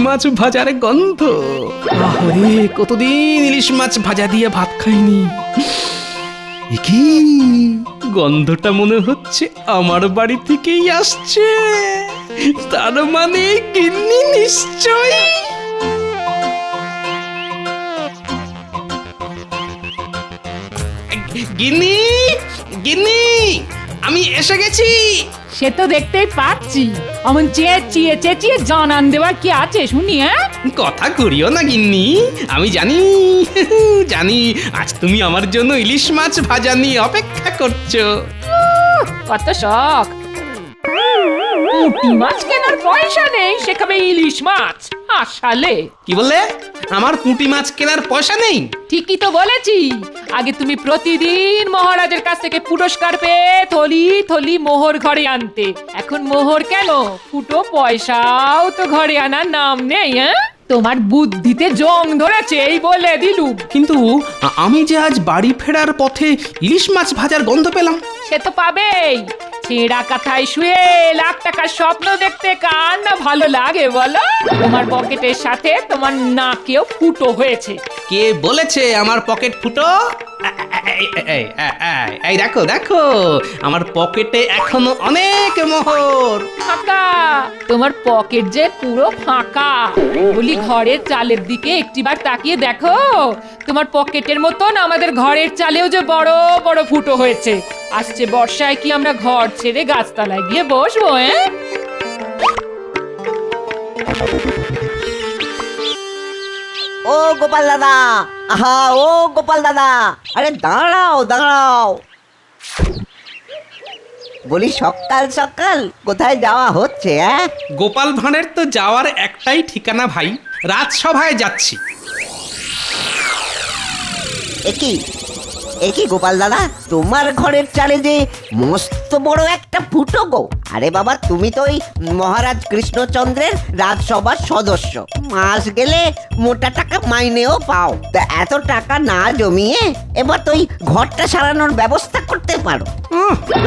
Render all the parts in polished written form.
মাছ ভাজার গন্ধ। আরে কতদিন ইলিশ মাছ ভাজা দিয়ে ভাত খাইনি। কি গন্ধটা মনে হচ্ছে আমার বাড়ি থেকেই আসছে, তার মানে গিন্নি নিশ্চয়। গিন্নি, গিন্নি, আমি এসে গেছি। সে তো দেখতেই পাচ্ছি, অমন চেঁচিয়ে চেঁচিয়ে জানান দেওয়ার কি আছে শুনি? হ্যাঁ, কথা করিও না গিন্নি, আমি জানি জানি আজ তুমি আমার জন্য ইলিশ মাছ ভাজা নিয়ে অপেক্ষা করছো। কত শখ। পুঁটি মাছ কেনার পয়সা নেই, সে খাবে ইলিশ মাছ। আসালে কি বললে? আমার পুঁটি মাছ কেনার পয়সা নেই? ঠিকই তো বলেছি। আগে তুমি প্রতিদিন মহারাজের কাছ থেকে পুরস্কার পেয়ে থলি থলি মোহর ঘরে আনতে। এখন মোহর কেন, ফুটো পয়সাও তো ঘরে আনার নাম নেই। হ্যাঁ, তোমার বুদ্ধিতে জং ধরেছে এই বলে দিলুম। কিন্তু আমি যে আজ বাড়ি ফেরার পথে ইলিশ মাছ ভাজার গন্ধ পেলাম। সে তো পাবেই। ছেঁড়া কাঁথায় শুয়ে লাখ টাকার স্বপ্ন দেখতে কার না ভালো লাগে বলো? তোমার পকেটের সাথে তোমার নাকেও ফুটো হয়েছে। কে বলেছে আমার পকেট ফুটো? এই দেখো দেখো, আমার পকেটে এখনো অনেক মোহর। ফাঁকা, তোমার পকেট যে পুরো ফাঁকা। বলি ঘরের চালের দিকে একটিবার তাকিয়ে দেখো, তোমার পকেটের মতন আমাদের ঘরের চালেও যে বড় বড় ফুটো হয়েছে। আসছে বর্ষায় কি আমরা ঘর ছেড়ে গাছতলায় গিয়ে বসবো? ও গোপাল দাদা, আহা ও গোপাল দাদা, আরে দাঁড়াও দাঁড়াও। বলি সকাল সকাল কোথায় যাওয়া হচ্ছে? গোপাল ভাঁড়ের তো যাওয়ার একটাই ঠিকানা ভাই, রাজসভায় যাচ্ছি। একই গোপাল দাদা, তোমার ঘরের চালে যে মস্ত বড় একটা ফুটো গো। আরে বাবা, তুমি তো ওই মহারাজ কৃষ্ণচন্দ্রের রাজসভার সদস্য, মাস গেলে মোটা টাকা মাইনেও পাও। তা এত টাকা না জমিয়ে এবার তো ওই ঘরটা সারানোর ব্যবস্থা করতে পারো।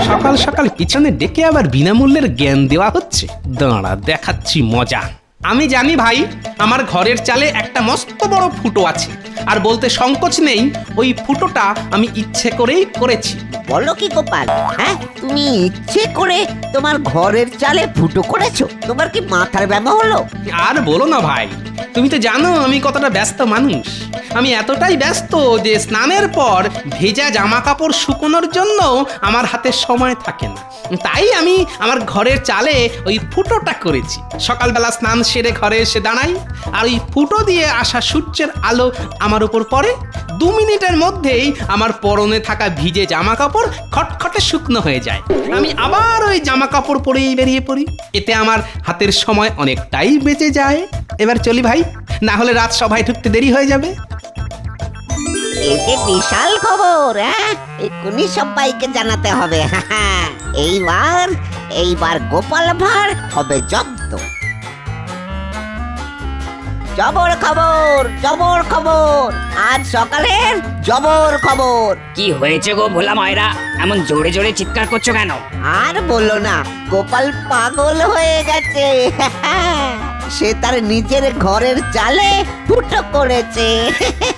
সকাল সকাল পিছনে ডেকে আবার বিনামূল্যের জ্ঞান দেওয়া হচ্ছে। দাঁড়া দেখাচ্ছি মজা। আমি জানি ভাই, আমার ঘরের চালে একটা মস্ত বড় ফুটো আছে, আর বলতে সংকোচ নেই, ওই ফুটোটা আমি ইচ্ছে করেই করেছি। বলো কি গোপাল, হ্যাঁ তুমি ইচ্ছে করে তোমার ঘরের চালে ফুটো করেছো? তোমার কি মাথার ব্যামো হলো? আর বলো না ভাই, তুমি তো জানো আমি কতটা ব্যস্ত মানুষ। আমি এতটাই ব্যস্ত যে স্নানের পর ভেজা জামা কাপড় শুকোনোর জন্য আমার হাতে সময় থাকে না। তাই আমি আমার ঘরের চালে ওই ফুটোটা করেছি। সকালবেলা স্নান সেরে ঘরে এসে দাঁড়াই, আর ওই ফুটো দিয়ে আসা সূর্যের আলো আমার উপর পড়ে। 2 মিনিটের মধ্যেই আমার পরনে থাকা ভিজে জামা কাপড় খটখটে শুকনো হয়ে যায়। আমি আবার ওই জামা কাপড় পরেই বেরিয়ে পড়ি। এতে আমার হাতের সময় অনেকটাই বেঁচে যায়। এবার চলি ভাই, না হলে রাজসভায় ঢুকতে দেরি হয়ে যাবে। এই যে বিশাল খবর, এক্ষুনি সবাইকে জানাতে হবে। এইবার গোপাল ভাঁড় হবে জব্দ। জবর খবর, জবর খবর, আজ সকালের জবর খবর। কি হয়েছে গো ভোলা মায়েরা, এমন জোরে জোরে চিৎকার করছো কেন? আর বললো না, গোপাল পাগল হয়ে গেছে। সে তার নিজের ঘরের চালে ফুটো করেছে।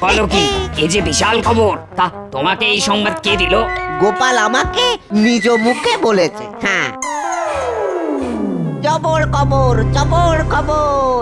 বলো কি, এই যে বিশাল খবর, তা তোমাকে এই সংবাদ কে দিল? গোপাল আমাকে নিজ মুখে বলেছে। হ্যাঁ, জবর খবর, জবর খবর,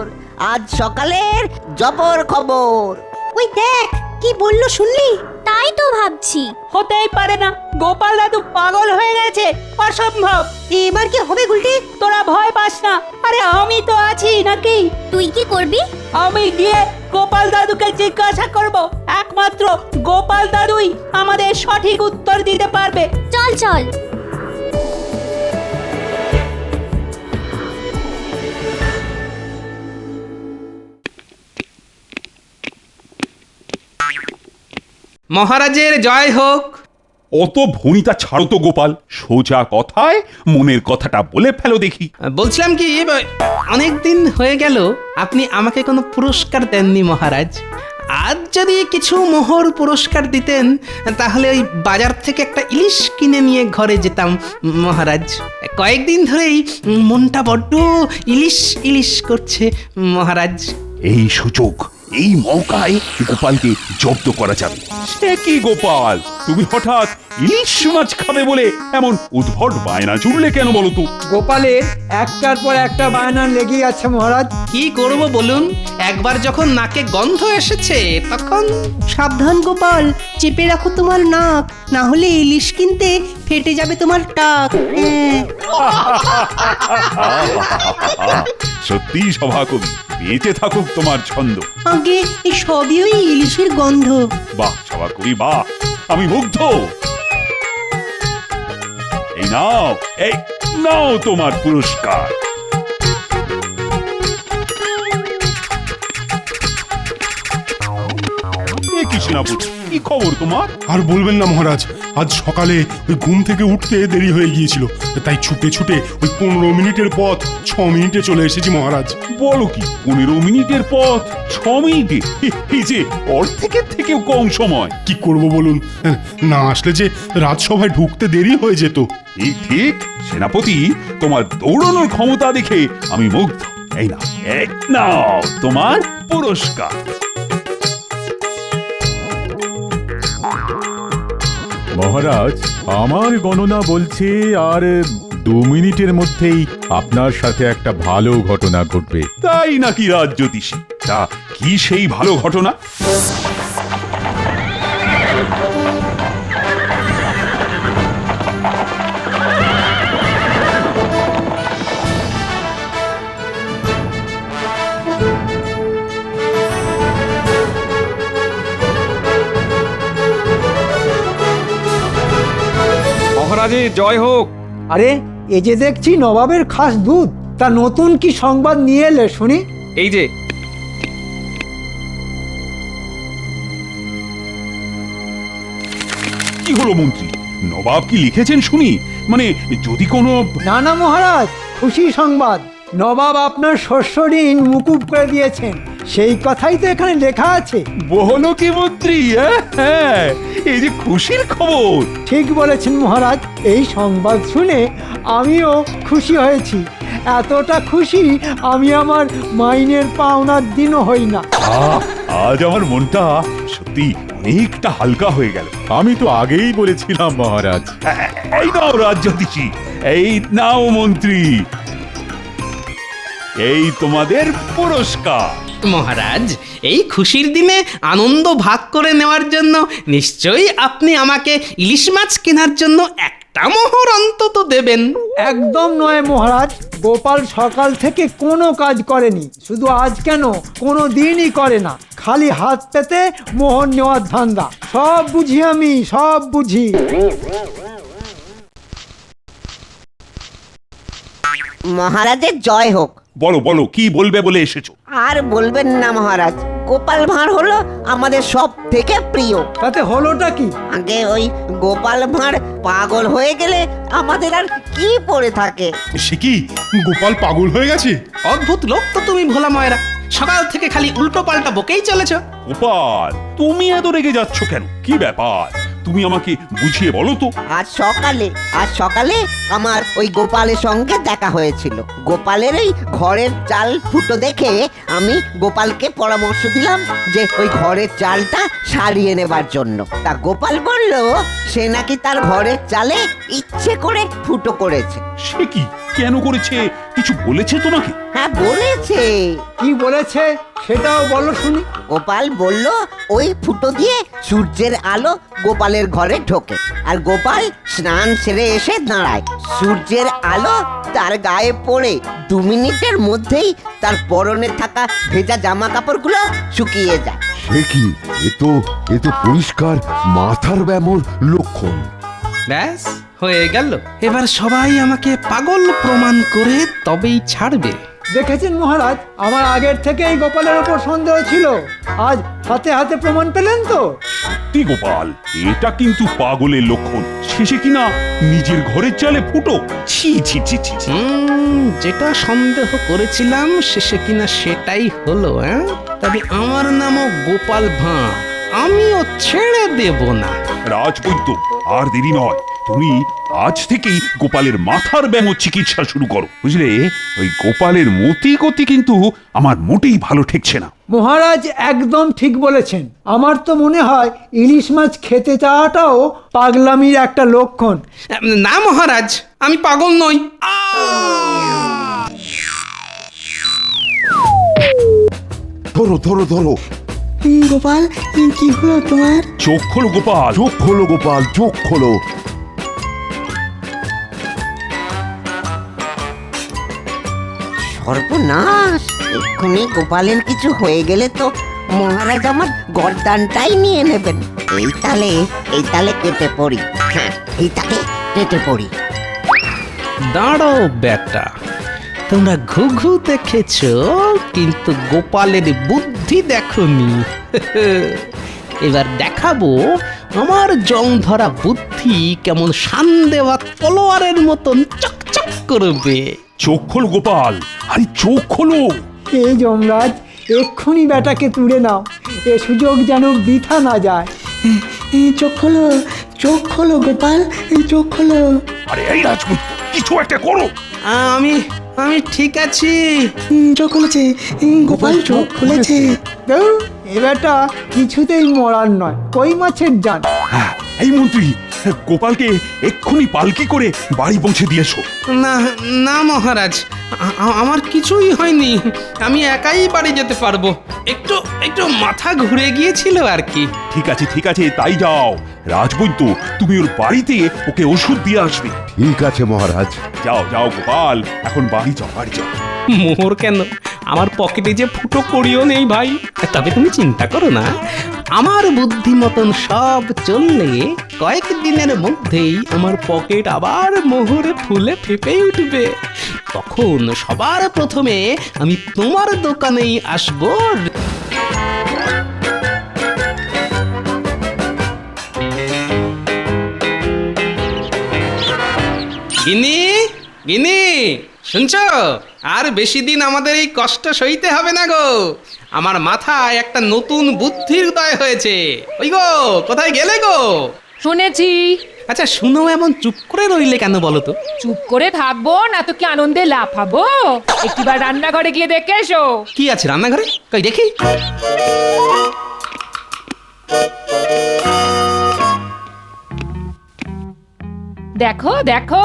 আজ সকালের জবর খবর। ওই দেখ কি বললো, শুনলি? তাই তো ভাবছি। হতেই পারে না, গোপাল দাদু পাগল হয়ে গেছে, অসম্ভব। এবার কি হবে গুলটি? তোরা ভয় পাস না, আরে আমি তো আছি নাকি? তুই কি করবি? আমি গিয়ে গোপাল দাদুকে জিজ্ঞাসা করব। একমাত্র গোপাল দাদুই আমাদের সঠিক উত্তর দিতে পারবে। চল চল। মহারাজের জয় হোক। অত ভনিতা ছাড়ো তো গোপাল, সোজা কথায় মনের কথাটা বলে ফেলো দেখি। বলছিলাম কি, অনেকদিন হয়ে গেল আপনি আমাকে কোনো পুরস্কার দেননি মহারাজ। আজ যদি কিছু মোহর পুরস্কার দিতেন, তাহলে ওই বাজার থেকে একটা ইলিশ কিনে নিয়ে ঘরে যেতাম মহারাজ। কয়েকদিন ধরেই মনটা বড্ড ইলিশ ইলিশ করছে মহারাজ। এই সুযোগ, এই মৌকায় গোপালকে জব্দ করা যাবে। সে কি গোপাল, তুমি হঠাৎ ইলিশ মাছ খাবে বলে এমন উদ্ভট বায়না জুড়লে কেন বলো তো? গোপালের একটার পর একটা বায়না লেগেই আছে মহারাজ। কি করব বলুন, একবার যখন নাকে গন্ধ এসেছে তখন। সাবধান গোপাল, চেপে রাখো তোমার নাক, না হলে ইলিশ কিনতে ফেটে যাবে তোমার টাক। সত্যি সভাকবি, বেঁচে থাকুক তোমার ছন্দ। আগে এই সবই ওই ইলিশের গন্ধ। বাহ সভাকবি বাহ, আমি মুগ্ধ। এই নাও তোমার পুরস্কার। কি সেনাপতি, কি খবর তোমার? আর বলবেন না মহারাজ, আজ সকালে ওই ঘুম থেকে উঠতে দেরি হয়ে গিয়েছিল, তাই ছুটে ছুটে ওই 15 মিনিটের পথ 6 মিনিটে চলে এসেছি মহারাজ। বলো কি, 15 মিনিটের পথ 6 মিনিটে? এই যে অর্ধেকের থেকেও কম সময়। কি করব বলুন, না আসলে যে রাজসভায় ঢুকতে দেরি হয়ে যেত। ঠিক ঠিক সেনাপতি, তোমার দৌড়ানোর ক্ষমতা দেখে আমি মুগ্ধ। এই নাও তোমার পুরস্কার। মহারাজ, আমার গণনা বলছে আর 2 মিনিটের মধ্যেই আপনার সাথে একটা ভালো ঘটনা ঘটবে। তাই নাকি রাজ জ্যোতিষী? তা কি সেই ভালো ঘটনা? মহারাজের জয় হোক। আরে এ যে দেখছি নবাবের খাস দুধ, তা নতুন কি সংবাদ নিয়ে এলে শুনি। এই যে কি হলো মন্ত্রী, নবাব কি লিখেছেন শুনি? মানে যদি কোনো... না না মহারাজ, খুশি সংবাদ। নবাব আপনার শস্য ঋণ মুকুব করে দিয়েছেন, সেই কথাই তো এখানে লেখা আছে। বলো কি মন্ত্রী? হ্যাঁ, এই যে খুশির খবর। ঠিক বলেছেন মহারাজ, এই সংবাদ শুনে আমিও খুশি হয়েছি। এতটা খুশি আমি আমার মাইনের পাওনার দিনও হই না। আজ আমার মনটা সত্যি অনেকটা হালকা হয়ে গেল। আমি তো আগেই বলেছিলাম মহারাজ। এই নাও রাজ জ্যোতিষী, এই নাও মন্ত্রী, এই তোমাদের পুরস্কার। মহারাজ, এই খুশির দিনে আনন্দ ভাগ করে নেওয়ার জন্য নিশ্চয়ই আপনি আমাকে ইলিশ মাছ কেনার জন্য একটা মোহর অন্তত দেবেন। একদম নয় মহারাজ, গোপাল সকাল থেকে কোনো কাজ করেনি, শুধু আজ কেন কোনো দিনই করে না, খালি হাত পেতে মোহর নেওয়ার ধান্দা। সব বুঝি আমি, সব বুঝি। মহারাজের জয় হোক। বলো বলো, কি বলবে বলে এসেছো? আর বলবেন না মহারাজ, গোপাল ভাঁড় হলো আমাদের সব থেকে প্রিয়। তাতে হলোটা কি? আগে ওই গোপাল ভাঁড় পাগল হয়ে গেলে আমাদের আর কি পড়ে থাকে। সে কি, গোপাল পাগল হয়ে গেছে? অদ্ভুত লোক তো তুমি ভোলা ময়রা, সকাল থেকে খালি উল্টো পাল্টা বকেই চলেছ। গোপাল, তুমি এত রেগে যাচ্ছ কেন? কি ব্যাপার, তুমি আমাকে বুঝিয়ে বলো তো। আজ সকালে আমার ওই গোপালের সঙ্গে দেখা হয়েছিল। গোপালের ওই ঘরের চাল ফুটো দেখে আমি গোপালকে পরামর্শ দিলাম যে ওই ঘরের চালটা সারিয়ে নেবার জন্য। তা গোপাল বলল সে নাকি তার ঘরের চালে ইচ্ছে করে ফুটো করেছে। সে কি, কেন করেছে, কিছু বলেছে তোমাকে? হ্যাঁ বলেছে। কি বলেছে সেটাও বলো শুনি। গোপাল বলল ওই ফুটো দিয়ে সূর্যের আলো গোপালের ঘরে ঢোকে, আর গোপাল স্নান সেরে এসে দাঁড়ায়। সূর্যের আলো তার গায়ে পড়ে 2 মিনিটের মধ্যেই তার পরনে থাকা ভেজা জামা কাপড়গুলো শুকিয়ে যায়। সে কি, এ তো পরিষ্কার মাথার ব্যামোর লক্ষণ। ব্যাস হয়ে গেল, এবার সবাই আমাকে পাগল প্রমাণ করে তবেই ছাড়বে। দেখেছেন মহারাজ, আমার আগের থেকেই গোপালের ওপর সন্দেহ ছিল, আজ হাতে হাতে প্রমাণ পেলেন তো। সত্যি গোপাল, এটা কিন্তু পাগলের লক্ষণ। শেষে কিনা নিজের ঘরের চালে ফুটো। ছি ছি ছি ছি ছি। যেটা সন্দেহ করেছিলাম শেষে কিনা সেটাই হলো। তবে আমার নামও গোপাল ভাঁড়, আমিও ছেড়ে দেব না। রাজবৈদ্য, আর দেরি নয়, তুমি আজ থেকেই গোপালের মাথার ব্যামো চিকিৎসা শুরু করো, বুঝলে? ওই গোপালের মতি গতি কিন্তু আমার মোটেই ভালো ঠেকছে না। মহারাজ একদম ঠিক বলেছেন। আমার তো মনে হয় ইলিশ মাছ খেতে চাওয়াটাও পাগলামির একটা লক্ষণ। না মহারাজ, আমি পাগল নই। ধরো ধরো ধরো। গোপাল কি হলো তোমার? চোখ খোলো গোপাল, চোখ খোলো গোপাল, চোখ খোলো। সর্বনাশ! এক্ষুনি গোপালের কিছু হয়ে গেলে তো মহারাজ আমার গর্দানটাই নিয়ে নেবেন। এই তালে কেটে পড়ি। হ্যাঁ, এই তালে কেটে পড়ি। দাঁড়ো বেটা, তোমরা ঘুঘু দেখেছ কিন্তু গোপালের বুদ্ধি দেখনি। এবার দেখাবো আমার জং ধরা বুদ্ধি কেমন শান দেওয়া তলোয়ারের মতন চকচক করবে। চোখ খোলো গোপাল, আরে চোখ খোলো। এই যমরাজ, এক্ষুনি বেটাকে তুলে নাও, এ সুযোগ যেন বৃথা না যায়। চোখ খোলো গোপাল, চোখ খোলো। আরে এই রাজপুত্র, কিছু একটা করো। আমি আমি ঠিক আছি। চোখ খুলেছে গোপাল, চোখ খুলেছে। ধুর, এ বেটা কিছুতেই মরার নয়, কই মাছের জান। হ্যাঁ, এই মন্ত্রী, গোপালকে এক্ষুনি পালকি করে বাড়ি পৌঁছে দিয়েছো। না না মহারাজ, আমার কিছুই হয়নি। আমি একাই বাড়ি যেতে পারবো। একটু একটু মাথা ঘুরে গিয়েছিল আর কি। ঠিক আছে ঠিক আছে, তাই যাও। রাজবৈদ্য, তুমি ওর বাড়িতে ওকে ওষুধ দিয়ে আসবে। ঠিক আছে মহারাজ। যাও যাও গোপাল, এখন বাড়ি যাও, বাড়ি যাও। মোহর কেন, আমার পকেটে যে ফুটো করিও নেই ভাই। তবে তুমি চিন্তা করো না, আমার বুদ্ধি মতন সব চললে কয়েকদিনের মধ্যেই আমার পকেট আবার মোহরে ফুলে ফেপে উঠবে। তখন সবার প্রথমে আমি তোমার দোকানেই আসবো। গিনি গিনি, শুনছ? আর বেশি দিন আমাদের এই কষ্ট সইতে হবে না গো। আমার মাথায় একটা নতুন বুদ্ধির উদয় হয়েছে। ওই গো, কোথায় গেলে গো? শুনেছি। আচ্ছা শুনো, এমন চুপ করে রইলে কেন বলো তো? চুপ করে থাকবো না তো কি আনন্দে লাফাবো? একটিবার রান্নাঘরে গিয়ে দেখে এসো। কি আছে রান্নাঘরে? কই দেখি। দেখো দেখো,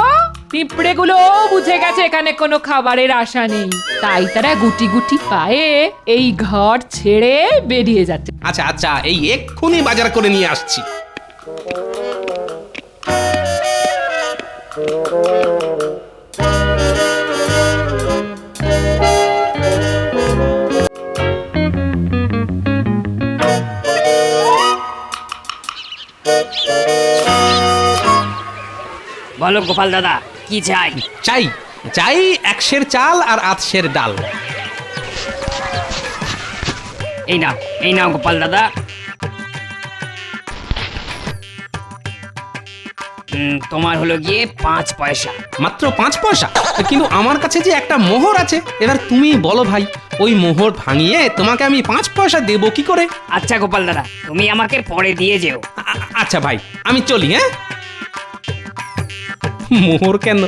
পিঁপড়েগুলো বুঝে গেছে এখানে কোনো খাবারের আশা নেই, তাই তারা গুটি গুটি পায়ে এই ঘর ছেড়ে বেরিয়ে যাচ্ছে। আচ্ছা আচ্ছা, এই এক্ষুনি বাজার করে নিয়ে আসছি। বলো গোপাল দাদা, কি চাই? চাই চাই 1 সের চাল আর 8 সের ডাল। এই নাও গোপাল দাদা। তোমার হলো গিয়ে 5 পয়সা। মাত্র 5 পয়সা? কিন্তু আমার কাছে যে একটা মোহর আছে। এবার তুমি বলো ভাই, ওই মোহর ভাঙিয়ে তোমাকে আমি 5 পয়সা দেবো কি করে? আচ্ছা গোপাল দাদা, তুমি আমাকে পরে দিয়ে যেও। আচ্ছা ভাই, আমি চলি। হ্যাঁ, মোহর কেন,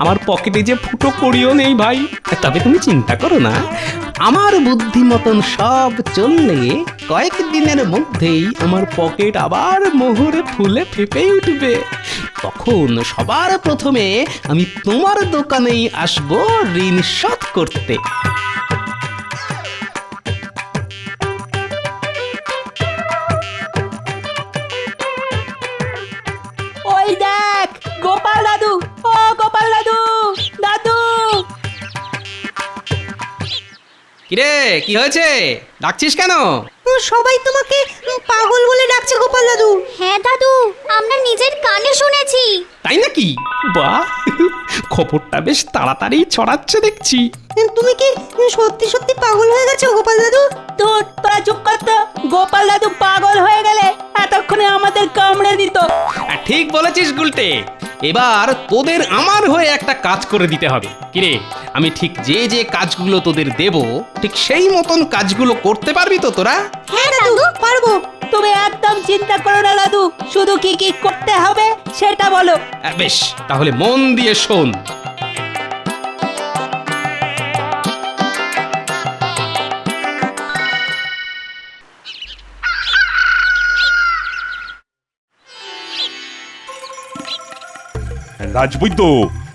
আমার পকেটে যে ফুটো করিও নেই ভাই। তবে তুমি চিন্তা করো না, আমার বুদ্ধি মতন সব চললে কয়েকদিনের মধ্যেই আমার পকেট আবার মোহরে ফুলে ফেপে উঠবে। তখন সবার প্রথমে আমি তোমার দোকানেই আসবো ঋণ শোধ করতে। ওই দেখ গোপাল দাদু, ও গোপাল দাদু, দাদু। কিরে, কি হয়েছে? ডাকছিস কেন? সবাই তোমাকে পাগল বলে ডাকছে গোপাল দাদু। হ্যাঁ দাদু, আমরা নিজের কানে শুনেছি। তাই নাকি? বাহ, খবরটা বেশ তাড়াতাড়ি ছড়াচ্ছে দেখছি। তুমি কি সত্যি সত্যি পাগল হয়ে গেছো গোপাল দাদু? তোরা চুপ কর তো। গোপাল দাদু পাগল হয়ে গেলে এতক্ষণে আমাদের কামড়ে দিত। ঠিক বলেছিস গুলটে। এবার তোদের আমার হয়ে একটা কাজ করে দিতে হবে। কিরে, আমি ঠিক যে যে কাজগুলো তোদের দেব ঠিক সেই মতন কাজগুলো করতে পারবি তো তোরা? হ্যাঁ দাদু, পারবো। তুমি একদম চিন্তা করো না দাদু, শুধু কি কি করতে হবে সেটা বলো। বেশ, তাহলে মন দিয়ে শোন। রাজবৈদ্য,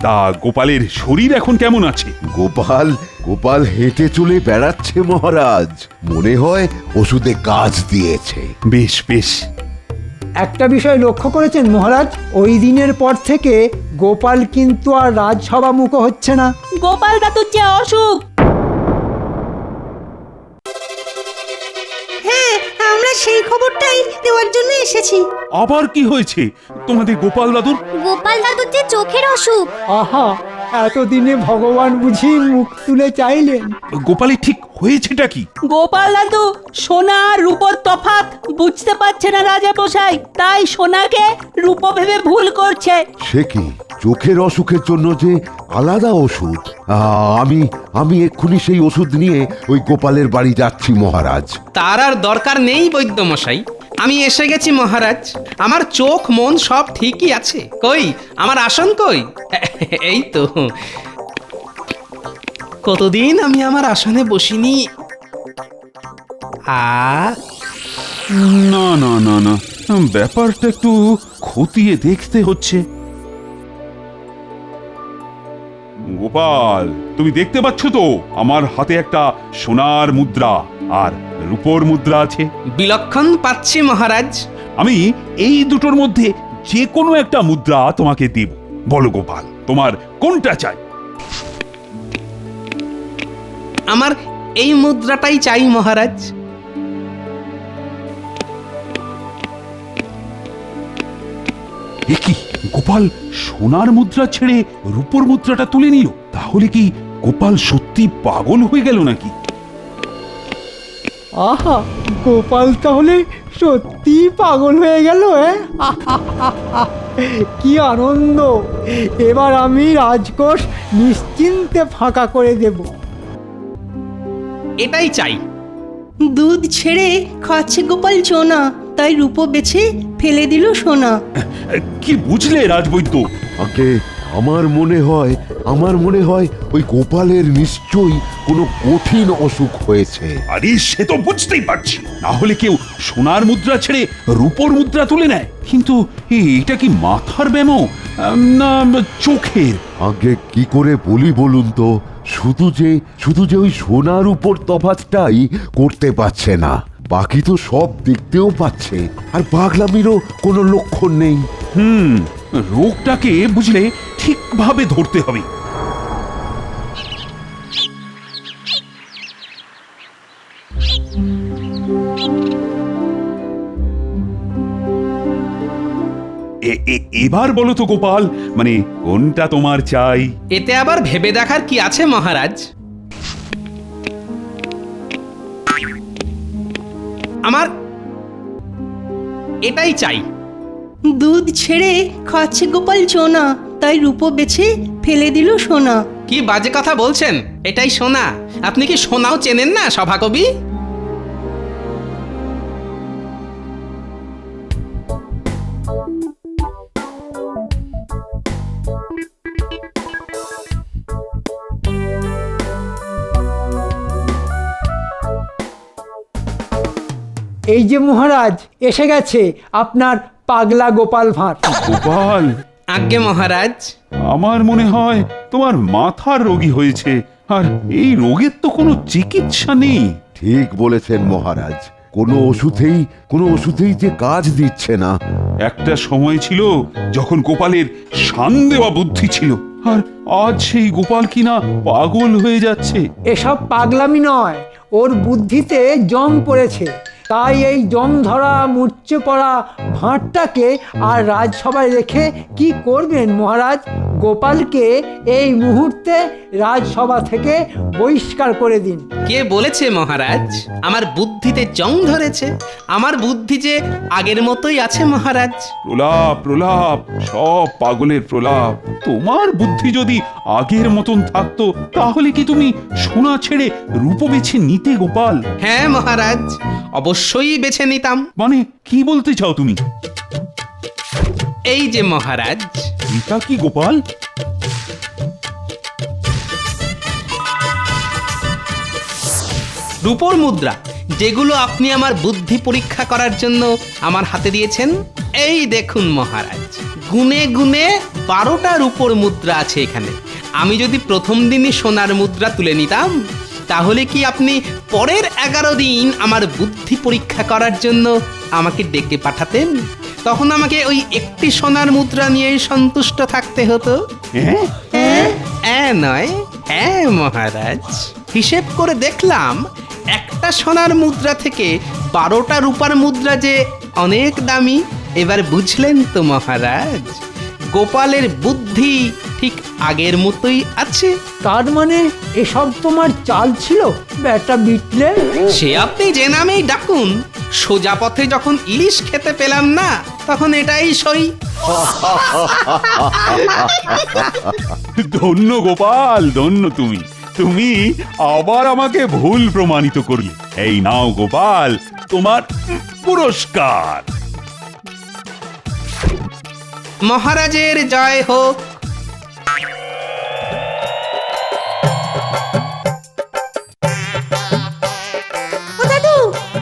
তা গোপালের শরীর এখন কেমন আছে? গোপাল গোপাল হেঁটে চলে বেড়াচ্ছে মহারাজ, মনে হয় ওষুধে কাজ দিয়েছে। বেশ বেশ। একটা বিষয় লক্ষ্য করেছেন মহারাজ, ওই দিনের পর থেকে গোপাল কিন্তু আর রাজসভা মুখ হচ্ছে না। গোপাল দাদুর যে অসুখ। হ্যাঁ, আমরা সেই খবরটাই দেওয়ার জন্য এসেছি। আবার কি হয়েছে তোমাদের গোপাল দাদুর? গোপাল দাদুর যে চোখের অসুখ। আহা, এতদিনে ভগবান বুঝি মুখ তুলে চাইলেন। গোপালের ঠিক হয়েছেটা কি? গোপাল দাদু সোনা আর রূপোর তফাৎ বুঝতে পারছে না রাজা মশাই, তাই সোনাকে রূপো ভেবে ভুল করছে। সে কি, চোখের অসুখের জন্য যে আলাদা ওষুধ? আমি এক্ষুনি সেই ওষুধ নিয়ে ওই গোপালের বাড়ি যাচ্ছি মহারাজ। তার আর দরকার নেই বৈদ্যমশাই, আমি এসে গেছি মহারাজ। আমার চোখ মন সব ঠিকই আছে। কই আমার আসন কই? এই তো, কতদিন আমি আমার আসনে বসিনি। না না না না, ব্যাপারটা একটু খতিয়ে দেখতে হচ্ছে। গোপাল, তুমি দেখতে পাচ্ছ তো আমার হাতে একটা সোনার মুদ্রা আর রূপোর মুদ্রা আছে? বিলক্ষণ পাচ্ছি মহারাজ। আমি এই দুটোর মধ্যে যে কোনো একটা মুদ্রা তোমাকে দেব। বলো গোপাল, তোমার কোনটা চাই? আমার এই মুদ্রাটাই চাই মহারাজ। এ কি, গোপাল সোনার মুদ্রা ছেড়ে রূপোর মুদ্রাটা তুলে নিল? তাহলে কি গোপাল সত্যি পাগল হয়ে গেল নাকি? আহা, গোপাল তাহলে সত্যি পাগল হয়ে গেল। কি আনন্দ! এবার আমি রাজকোষ নিশ্চিন্তে ফাঁকা করে দেব। এটাই চাই। দুধ ছেড়ে খাচ্ছে গোপাল চোনা, তাই রূপো বেছে ফেলে দিল সোনা। কি বুঝলে রাজবৈদ্য? আগে আমার মনে হয় ওই গোপালের নিশ্চয়ই কোনো কঠিন অসুখ হয়েছে। আরে সে তো বুঝতেই পারছি, না হলে কেউ সোনার মুদ্রা ছেড়ে রূপোর মুদ্রা তুলে নেয়। কিন্তু এটা কি মাথার ব্যামো না চোখের? আগে কি করে বলি বলুন তো, শুধু যে ওই সোনার উপর তফাৎটাই করতে পারছে না, বাকি তো সব দেখতেও পাচ্ছে, আর পাগলামিরও কোনো লক্ষণ নেই। রোগটাকে বুঝলে ঠিকভাবে ধরতে হবে। এবার বলো তো গোপাল, মানে কোনটা তোমার চাই? এতে আবার ভেবে দেখার কি আছে মহারাজ? আমার এটাই চাই। দুধ ছেড়ে খাচ্ছে গোপাল চোনা, তাই রূপো বেছে ফেলে দিল সোনা। কি বাজে কথা বলছেন? এটাই সোনা? আপনি কি সোনাও চেনেন না সভাকবি? এই যে মহারাজ, এসে গেছে আপনার পাগলা গোপাল ভাঁড়। গোপাল, আজ্ঞে মহারাজ। আমার মনে হয় তোমার মাথার রোগী হয়েছে, আর এই রোগের তো কোনো চিকিৎসা নেই। ঠিক বলেছেন মহারাজ, কোনো ওষুধেই যে কাজ দিচ্ছে না। একটা সময় ছিল যখন গোপালের শান দেওয়া বুদ্ধি ছিল, আর আজ সেই গোপাল কিনা পাগল হয়ে যাচ্ছে। এসব পাগলামি নয়, ওর বুদ্ধিতে জং পড়েছে। তাই এই জং ধরা মূর্ছে পড়া ভাঁড়টাকে আর রাজসভায় রেখে কি করবেন মহারাজ? গোপালকে এই মুহূর্তে রাজসভা থেকে বহিষ্কার করে দিন। কে বলেছে মহারাজ আমার বুদ্ধিতে জং ধরেছে? আমার বুদ্ধি যে আগের মতোই আছে মহারাজ। প্রলাপ প্রলাপ, সব পাগলের প্রলাপ। তোমার বুদ্ধি যদি আগের মতন থাকতো, তাহলে কি তুমি সোনা ছেড়ে রূপো বেছে নিতে গোপাল? হ্যাঁ মহারাজ, অবশ্যই বেছে নিতাম। মানে কি বলতে চাও তুমি? এই যে মহারাজ। এটা কি গোপাল? রূপোর মুদ্রা, যেগুলো আপনি আমার বুদ্ধি পরীক্ষা করার জন্য আমার হাতে দিয়েছেন। এই দেখুন মহারাজ, গুনে গুনে 12টা রূপোর মুদ্রা আছে এখানে। আমি যদি প্রথম দিনই সোনার মুদ্রা তুলে নিতাম, তাহলে কি আপনি পরের 11 দিন আমার বুদ্ধি পরীক্ষা করার জন্য আমাকে ডেকে পাঠাতেন? তখন আমাকে ওই একটি সোনার মুদ্রা নিয়েই সন্তুষ্ট থাকতে হতো। নয়, হ্যাঁ মহারাজ, হিসেব করে দেখলাম একটা সোনার মুদ্রা থেকে 12টা রূপার মুদ্রা যে অনেক দামি। এবার বুঝলেন তো মহারাজ, গোপালের বুদ্ধি ঠিক আগের মতোই আছে। তার মানে এসব তোমার চাল ছিল বেটা বিটলে? সে আপনি যে নামেই ডাকুন, সোজা পথে যখন ইলিশ খেতে পেলাম না, তখন এটাই সই। ধন্য গোপাল, ধন্য তুমি। তুমি আবার আমাকে ভুল প্রমাণিত করলে। এই নাও গোপাল, তোমার পুরস্কার। মহারাজের জয় হোক।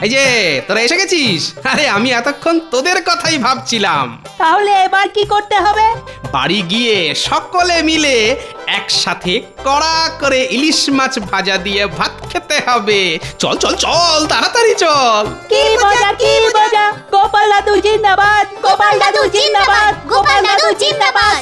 এই যে তোরা এসে গেছিস। আরে আমি এতক্ষণ তোদের কথাই ভাবছিলাম। তাহলে এবার কি করতে হবে? বাড়ি গিয়ে সকলে মিলে একসাথে কড়া করে ইলিশ মাছ ভাজা দিয়ে ভাত খেতে হবে। চল চল চল, তাড়াতাড়ি চল। কি মজা, কি মজা! গোপাল দাদু জিন্দাবাদ, গোপাল দাদু জিন্দাবাদ, গোপাল দাদু জিন্দাবাদ।